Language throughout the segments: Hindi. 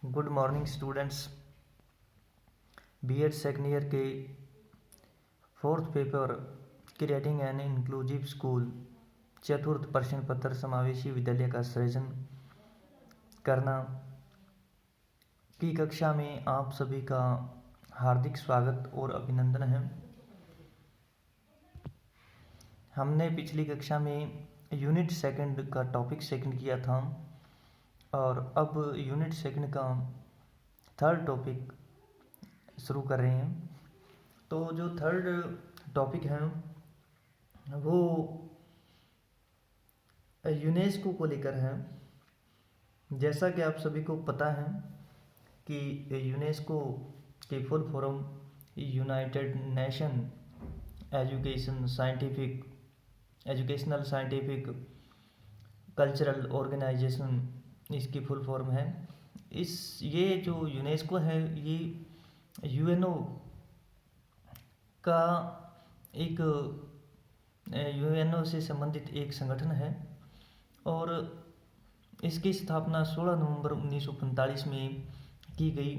Good morning students. BEd second year के fourth paper creating an inclusive school चतुर्थ प्रश्न पत्र समावेशी विद्यालय का सृजन करना की कक्षा में आप सभी का हार्दिक स्वागत और अभिनंदन है। हमने पिछली कक्षा में यूनिट सेकंड का टॉपिक सेकंड किया था और अब यूनिट सेकंड का थर्ड टॉपिक शुरू कर रहे हैं। तो जो थर्ड टॉपिक है वो यूनेस्को को लेकर है। जैसा कि आप सभी को पता है कि यूनेस्को के full form United Nation Educational Scientific Cultural Organization इसकी फुल फॉर्म है। ये जो यूनेस्को है ये यूएनओ का एक यूएनओ से संबंधित एक संगठन है और इसकी स्थापना 16 नवंबर 1945 में की गई।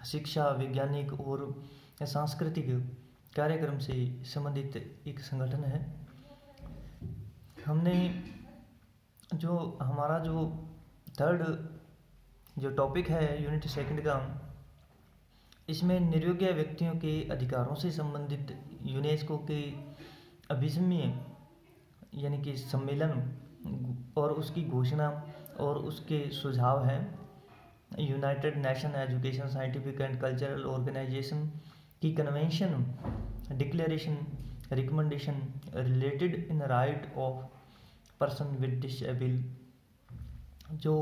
शिक्षा, वैज्ञानिक और सांस्कृतिक कार्यक्रम से संबंधित एक संगठन है। हमने जो हमारा जो थर्ड जो टॉपिक है यूनिट सेकंड का, इसमें नियोज्य व्यक्तियों के अधिकारों से संबंधित यूनेस्को के अभिसमय यानी कि सम्मेलन और उसकी घोषणा और उसके सुझाव हैं। United Nation Education Scientific and Cultural Organisation की convention, declaration, recommendation related in right of person with disable, जो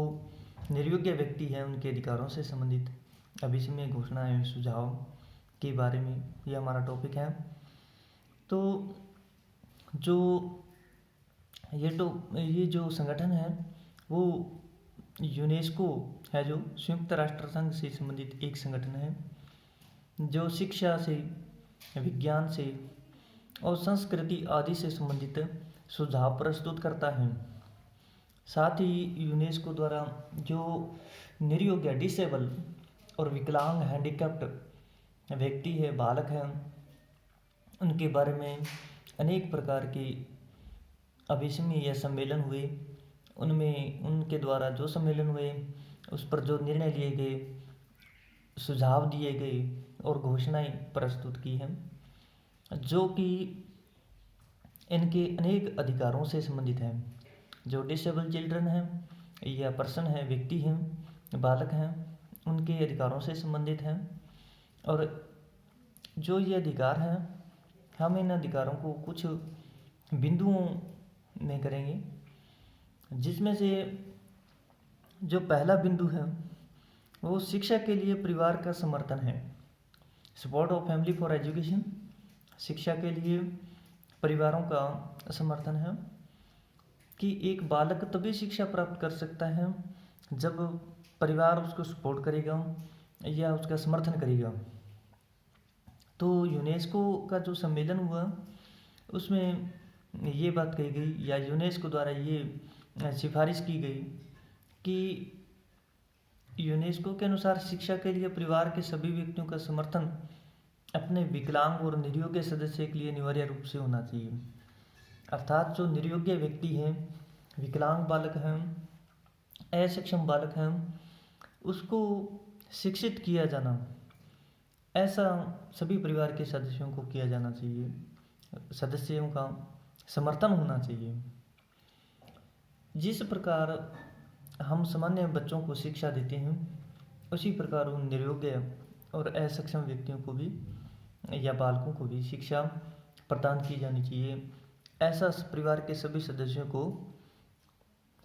नियोज्य व्यक्ति हैं उनके अधिकारों से संबंधित अभिसमय, घोषणा एवं सुझाव के बारे में ये हमारा टॉपिक है। तो ये जो संगठन है वो यूनेस्को है, जो संयुक्त राष्ट्र संघ से संबंधित एक संगठन है जो शिक्षा से, विज्ञान से और संस्कृति आदि से संबंधित सुझाव प्रस्तुत करता है। साथ ही यूनेस्को द्वारा जो नियोज्य, डिसेबल और विकलांग, हैंडीकैप्ड व्यक्ति है, बालक हैं, उनके बारे में अनेक प्रकार के अभिसमय या सम्मेलन हुए। उनमें उनके द्वारा जो सम्मेलन हुए उस पर जो निर्णय लिए गए, सुझाव दिए गए और घोषणाएं प्रस्तुत की हैं, जो कि इनके अनेक अधिकारों से संबंधित हैं। जो डिसेबल चिल्ड्रन हैं या पर्सन हैं, व्यक्ति हैं, बालक हैं, उनके अधिकारों से संबंधित हैं। और जो ये अधिकार हैं, हम इन अधिकारों को कुछ बिंदुओं में करेंगे, जिसमें से जो पहला बिंदु है वो शिक्षा के लिए परिवार का समर्थन है। Support of family for education, शिक्षा के लिए परिवारों का समर्थन है कि एक बालक तभी शिक्षा प्राप्त कर सकता है जब परिवार उसको सपोर्ट करेगा या उसका समर्थन करेगा। तो यूनेस्को का जो सम्मेलन हुआ उसमें ये बात कही गई या यूनेस्को द्वारा ये सिफारिश की गई कि यूनेस्को के अनुसार शिक्षा के लिए परिवार के सभी व्यक्तियों का समर्थन अपने विकलांग और नियोज्य सदस्य के लिए अनिवार्य रूप से होना चाहिए। अर्थात जो नियोज्य व्यक्ति हैं, विकलांग बालक हैं, असक्षम बालक हैं, उसको शिक्षित किया जाना, ऐसा सभी परिवार के सदस्यों को किया जाना चाहिए। सदस्यों का समर्थन होना चाहिए। जिस प्रकार हम सामान्य बच्चों को शिक्षा देते हैं उसी प्रकार उन नियोज्य और असक्षम व्यक्तियों को भी या बालकों को भी शिक्षा प्रदान की जानी चाहिए। ऐसा परिवार के सभी सदस्यों को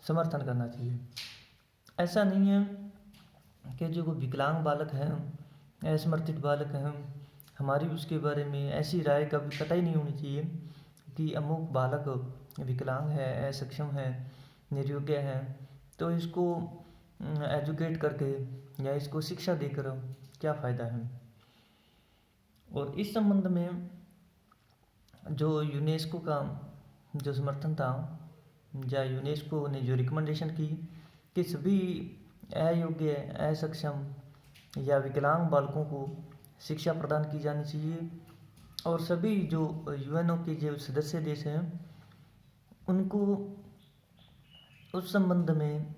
समर्थन करना चाहिए। ऐसा नहीं है कि जो विकलांग बालक हैं, असमर्थित बालक हैं, हमारी उसके बारे में ऐसी राय कभी कतई नहीं होनी चाहिए कि अमुक बालक विकलांग है, असक्षम है, नियोज्य है, तो इसको एजुकेट करके या इसको शिक्षा देकर क्या फ़ायदा है। और इस संबंध में जो यूनेस्को का जो समर्थन था या यूनेस्को ने जो रिकमेंडेशन की कि सभी अयोग्य, असक्षम या विकलांग बालकों को शिक्षा प्रदान की जानी चाहिए। और सभी जो यूएनओ के जो सदस्य देश हैं उनको उस संबंध में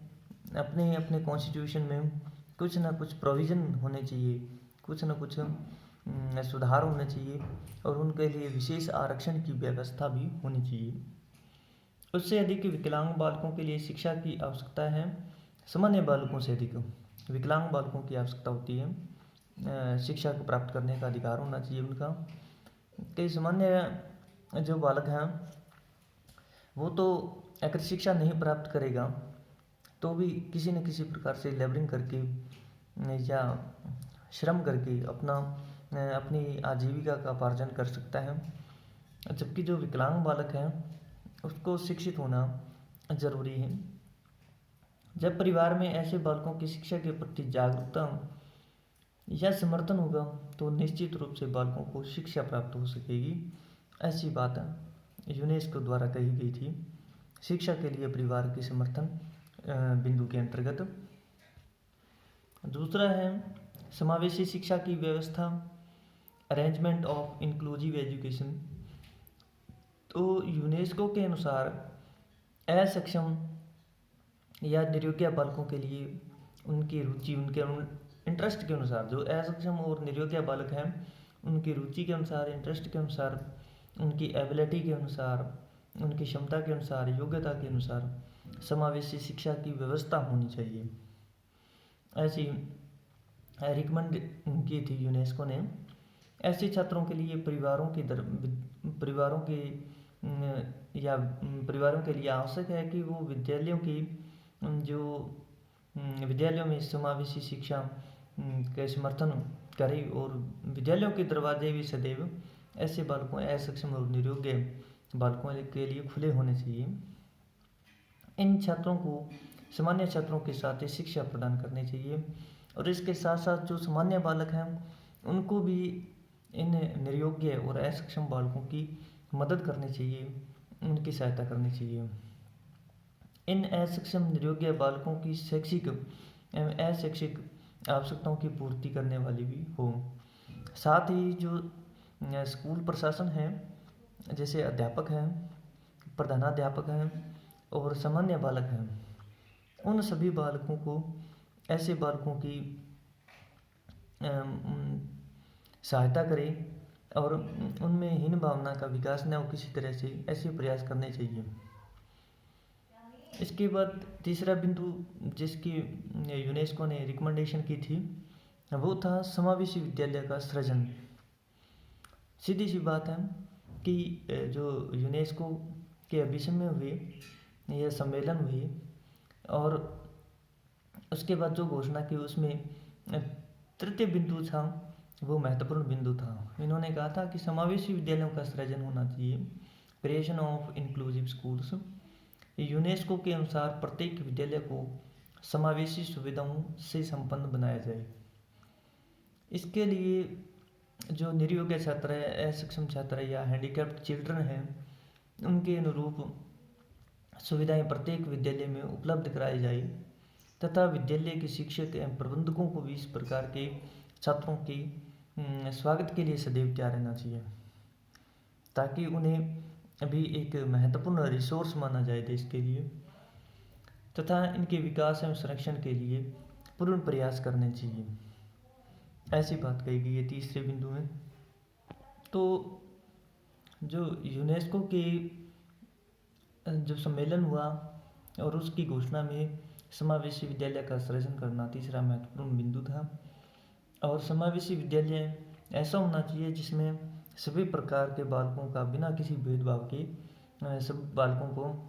अपने अपने कॉन्स्टिट्यूशन में कुछ ना कुछ प्रोविज़न होने चाहिए, कुछ ना कुछ सुधार होने चाहिए और उनके लिए विशेष आरक्षण की व्यवस्था भी होनी चाहिए। उससे अधिक विकलांग बालकों के लिए शिक्षा की आवश्यकता है। सामान्य बालकों से अधिक विकलांग बालकों की आवश्यकता होती है। शिक्षा को प्राप्त करने का अधिकार होना चाहिए उनका। कई सामान्य जो बालक हैं वो तो अगर शिक्षा नहीं प्राप्त करेगा तो भी किसी न किसी प्रकार से लेबरिंग करके या श्रम करके अपनी आजीविका का उपार्जन कर सकता है। जबकि जो विकलांग बालक है उसको शिक्षित होना जरूरी है। जब परिवार में ऐसे बालकों की शिक्षा के प्रति जागरूकता या समर्थन होगा तो निश्चित रूप से बालकों को शिक्षा प्राप्त हो सकेगी। ऐसी बात यूनेस्को द्वारा कही गई थी शिक्षा के लिए परिवार के समर्थन बिंदु के अंतर्गत। दूसरा है समावेशी शिक्षा की व्यवस्था, अरेंजमेंट ऑफ इंक्लूसिव एजुकेशन। तो यूनेस्को के अनुसार असक्षम या निरुद्योग बालकों के लिए उनकी रुचि, उनके इंटरेस्ट के अनुसार, जो असक्षम और निरुद्योग बालक हैं उनकी रुचि के अनुसार, इंटरेस्ट के अनुसार, उनकी एबिलिटी के अनुसार, उनकी क्षमता के अनुसार, योग्यता के अनुसार समावेशी शिक्षा की व्यवस्था होनी चाहिए। ऐसी रिकमेंड की थी यूनेस्को ने। ऐसे छात्रों के लिए परिवारों के लिए आवश्यक है कि वो विद्यालयों में समावेशी शिक्षा के समर्थन करें और विद्यालयों के दरवाजे भी सदैव ऐसे बालकों, असक्षम और निरुद्योग बालकों के लिए खुले होने चाहिए। इन छात्रों को सामान्य छात्रों के साथ ही शिक्षा प्रदान करनी चाहिए और इसके साथ साथ जो सामान्य बालक हैं उनको भी इन निरुद्योग और असक्षम बालकों की मदद करनी चाहिए, उनकी सहायता करनी चाहिए। इन असक्षम निरुद्योग बालकों की शैक्षिक एवं अशैक्षिक आवश्यकताओं की पूर्ति करने वाली भी हो। साथ ही जो स्कूल प्रशासन है, जैसे अध्यापक हैं, प्रधानाध्यापक हैं और सामान्य बालक हैं, उन सभी बालकों को, ऐसे बालकों की सहायता करें और उनमें हीन भावना का विकास न हो किसी तरह से, ऐसे प्रयास करने चाहिए। इसके बाद तीसरा बिंदु जिसकी यूनेस्को ने रिकमेंडेशन की थी वो था समावेशी विद्यालय का सृजन। सीधी सी बात है कि जो यूनेस्को के अभिसमय हुए, यह सम्मेलन हुए और उसके बाद जो घोषणा की उसमें तृतीय बिंदु था वो महत्वपूर्ण बिंदु था। इन्होंने कहा था कि समावेशी विद्यालयों का सृजन होना चाहिए, creation of inclusive schools. UNESCO के अनुसार प्रत्येक विद्यालय को समावेशी सुविधाओं से संपन्न बनाया जाए। इसके लिए जो निरुद्योग छात्र है, असक्षम छात्र है या हैंडीकैप्ड चिल्ड्रन हैं, उनके अनुरूप सुविधाएं प्रत्येक विद्यालय में उपलब्ध कराई जाए तथा विद्यालय के शिक्षक एवं प्रबंधकों को भी इस प्रकार के छात्रों के स्वागत के लिए सदैव तैयार रहना चाहिए ताकि उन्हें अभी एक महत्वपूर्ण रिसोर्स माना जाए देश के लिए, तथा इनके विकास एवं संरक्षण के लिए पूर्ण प्रयास करने चाहिए। ऐसी बात कही गई है तीसरे बिंदु में। तो जो यूनेस्को के जो सम्मेलन हुआ और उसकी घोषणा में समावेशी विद्यालय का सृजन करना तीसरा महत्वपूर्ण बिंदु था। और समावेशी विद्यालय ऐसा होना चाहिए जिसमें सभी प्रकार के बालकों का बिना किसी भेदभाव के सब बालकों को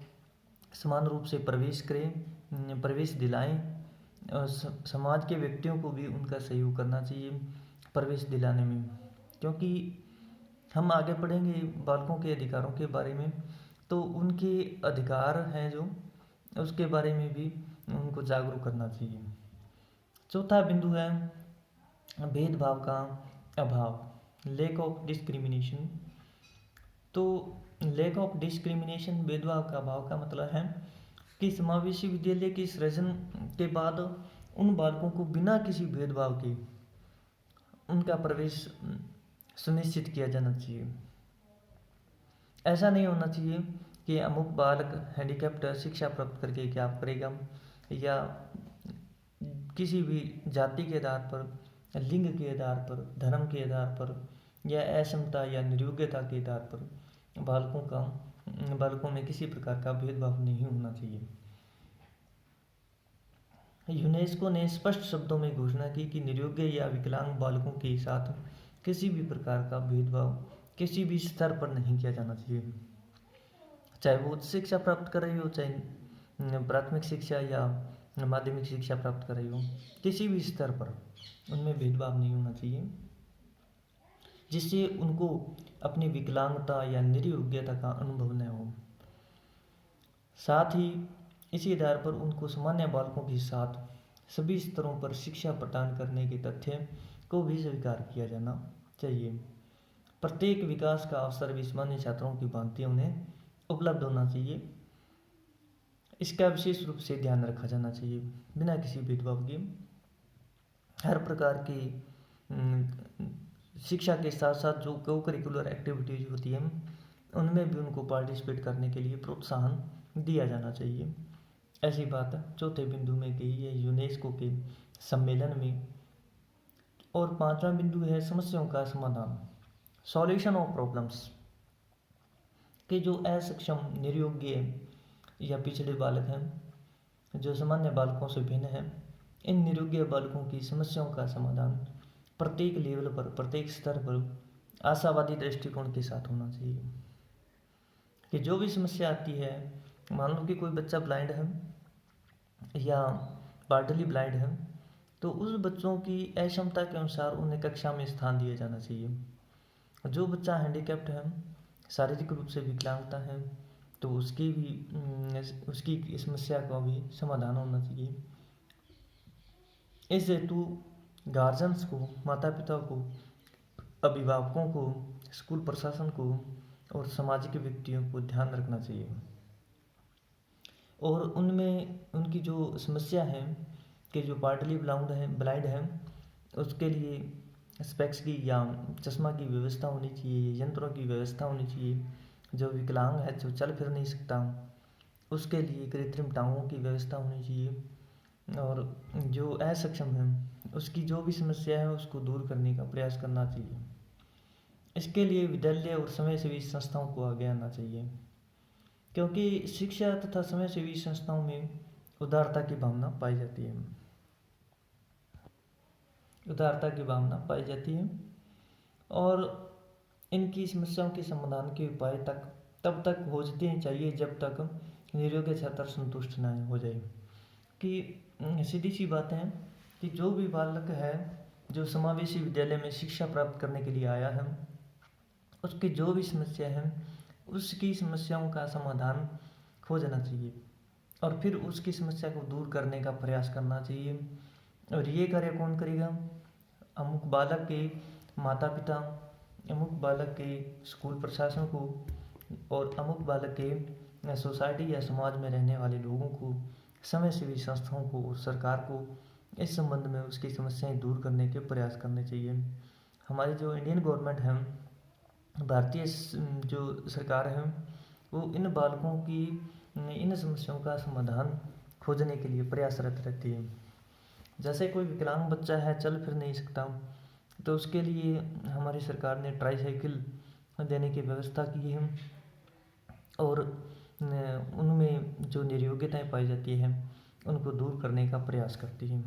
समान रूप से प्रवेश दिलाएं और समाज के व्यक्तियों को भी उनका सहयोग करना चाहिए प्रवेश दिलाने में, क्योंकि हम आगे पढ़ेंगे बालकों के अधिकारों के बारे में, तो उनके अधिकार हैं जो उसके बारे में भी उनको जागरूक करना चाहिए। चौथा बिंदु है भेदभाव का अभाव, लैक ऑफ डिस्क्रिमिनेशन। तो लैक ऑफ डिस्क्रिमिनेशन, भेदभाव का अभाव का मतलब है कि समावेशी विद्यालय के सृजन के बाद उन बालकों को बिना किसी भेदभाव के उनका प्रवेश सुनिश्चित किया जाना चाहिए। ऐसा नहीं होना चाहिए कि अमुक बालक हैंडीकैप्ड शिक्षा प्राप्त करके क्या करेगा, या किसी भी जाति के आधार पर, लिंग के आधार पर, धर्म के आधार पर, या अक्षमता या निर्योग्यता के आधार पर बालकों में किसी प्रकार का भेदभाव नहीं होना चाहिए। यूनेस्को ने स्पष्ट शब्दों में घोषणा की कि निरोग्य या विकलांग बालकों के साथ किसी भी प्रकार का भेदभाव किसी भी स्तर पर नहीं किया जाना चाहिए, चाहे वो उच्च शिक्षा प्राप्त कर रही हो, चाहे प्राथमिक शिक्षा या माध्यमिक शिक्षा प्राप्त कर रही हो, किसी भी स्तर पर उनमें भेदभाव नहीं होना चाहिए, जिससे उनको अपनी विकलांगता या निरयोग्यता का अनुभव न हो। साथ ही इसी आधार पर उनको सामान्य बालकों के साथ सभी स्तरों पर शिक्षा प्रदान करने के तथ्य को भी स्वीकार किया जाना चाहिए। प्रत्येक विकास का अवसर भी सामान्य छात्रों की भांति उन्हें उपलब्ध होना चाहिए। इसका विशेष रूप से ध्यान रखा जाना चाहिए, बिना किसी भेदभाव के। हर प्रकार की शिक्षा के साथ साथ जो को करिकुलर एक्टिविटीज होती हैं उनमें भी उनको पार्टिसिपेट करने के लिए प्रोत्साहन दिया जाना चाहिए। ऐसी बात चौथे बिंदु में कही है यूनेस्को के सम्मेलन में। और पांचवा बिंदु है समस्याओं का समाधान, सॉल्यूशन ऑफ प्रॉब्लम्स। कि जो असक्षम, निरयोग्य या पिछड़े बालक हैं, जो सामान्य बालकों से भिन्न हैं, इन निरोग्य बालकों की समस्याओं का समाधान प्रत्येक लेवल पर, प्रत्येक स्तर पर आशावादी दृष्टिकोण के साथ होना चाहिए। कि जो भी समस्या आती है, मान लो कि कोई बच्चा ब्लाइंड है या पार्टली ब्लाइंड है, तो उस बच्चों की अक्षमता के अनुसार उन्हें कक्षा में स्थान दिया जाना चाहिए। जो बच्चा हैंडीकैप्ड है, शारीरिक रूप से विकलांगता है, तो उसकी समस्या का भी समाधान होना चाहिए। इस हेतु गार्जियंस को, माता पिता को, अभिभावकों को, स्कूल प्रशासन को और सामाजिक व्यक्तियों को ध्यान रखना चाहिए और उनमें उनकी जो समस्या है कि जो पार्टली ब्लाइंड है उसके लिए स्पेक्स की या चश्मा की व्यवस्था होनी चाहिए, यंत्रों की व्यवस्था होनी चाहिए। जो विकलांग है, जो चल फिर नहीं सकता, उसके लिए कृत्रिम टांगों की व्यवस्था होनी चाहिए। और जो असक्षम है उसकी जो भी समस्या है उसको दूर करने का प्रयास करना चाहिए। इसके लिए विद्यालय और समाजसेवी संस्थाओं को आगे आना चाहिए, क्योंकि शिक्षा तथा समाजसेवी संस्थाओं में उदारता की भावना पाई जाती है। उदारता की भावना पाई जाती है और इनकी समस्याओं के समाधान के उपाय तब तक खोजते चाहिए जब तक निरोग्य छात्र संतुष्ट न हो जाए। कि सीधी सी बात है कि जो भी बालक है जो समावेशी विद्यालय में शिक्षा प्राप्त करने के लिए आया है, उसकी जो भी समस्या है उसकी समस्याओं का समाधान खोजना चाहिए और फिर उसकी समस्या को दूर करने का प्रयास करना चाहिए। और ये कार्य कौन करेगा? अमुक बालक के माता पिता, अमुक बालक के स्कूल प्रशासन को और अमुक बालक के सोसाइटी या समाज में रहने वाले लोगों को, समाजसेवी संस्थाओं को और सरकार को इस संबंध में उसकी समस्याएं दूर करने के प्रयास करने चाहिए। हमारी जो इंडियन गवर्नमेंट है, भारतीय जो सरकार है, वो इन बालकों की इन समस्याओं का समाधान खोजने के लिए प्रयासरत रहती है। जैसे कोई विकलांग बच्चा है, चल फिर नहीं सकता, तो उसके लिए हमारी सरकार ने ट्राईसाइकिल देने की व्यवस्था की है और उनमें जो निर्योग्यताएं पाई जाती हैं उनको दूर करने का प्रयास करती है।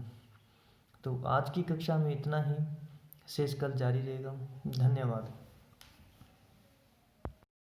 तो आज की कक्षा में इतना ही, शेष कल जारी रहेगा। धन्यवाद।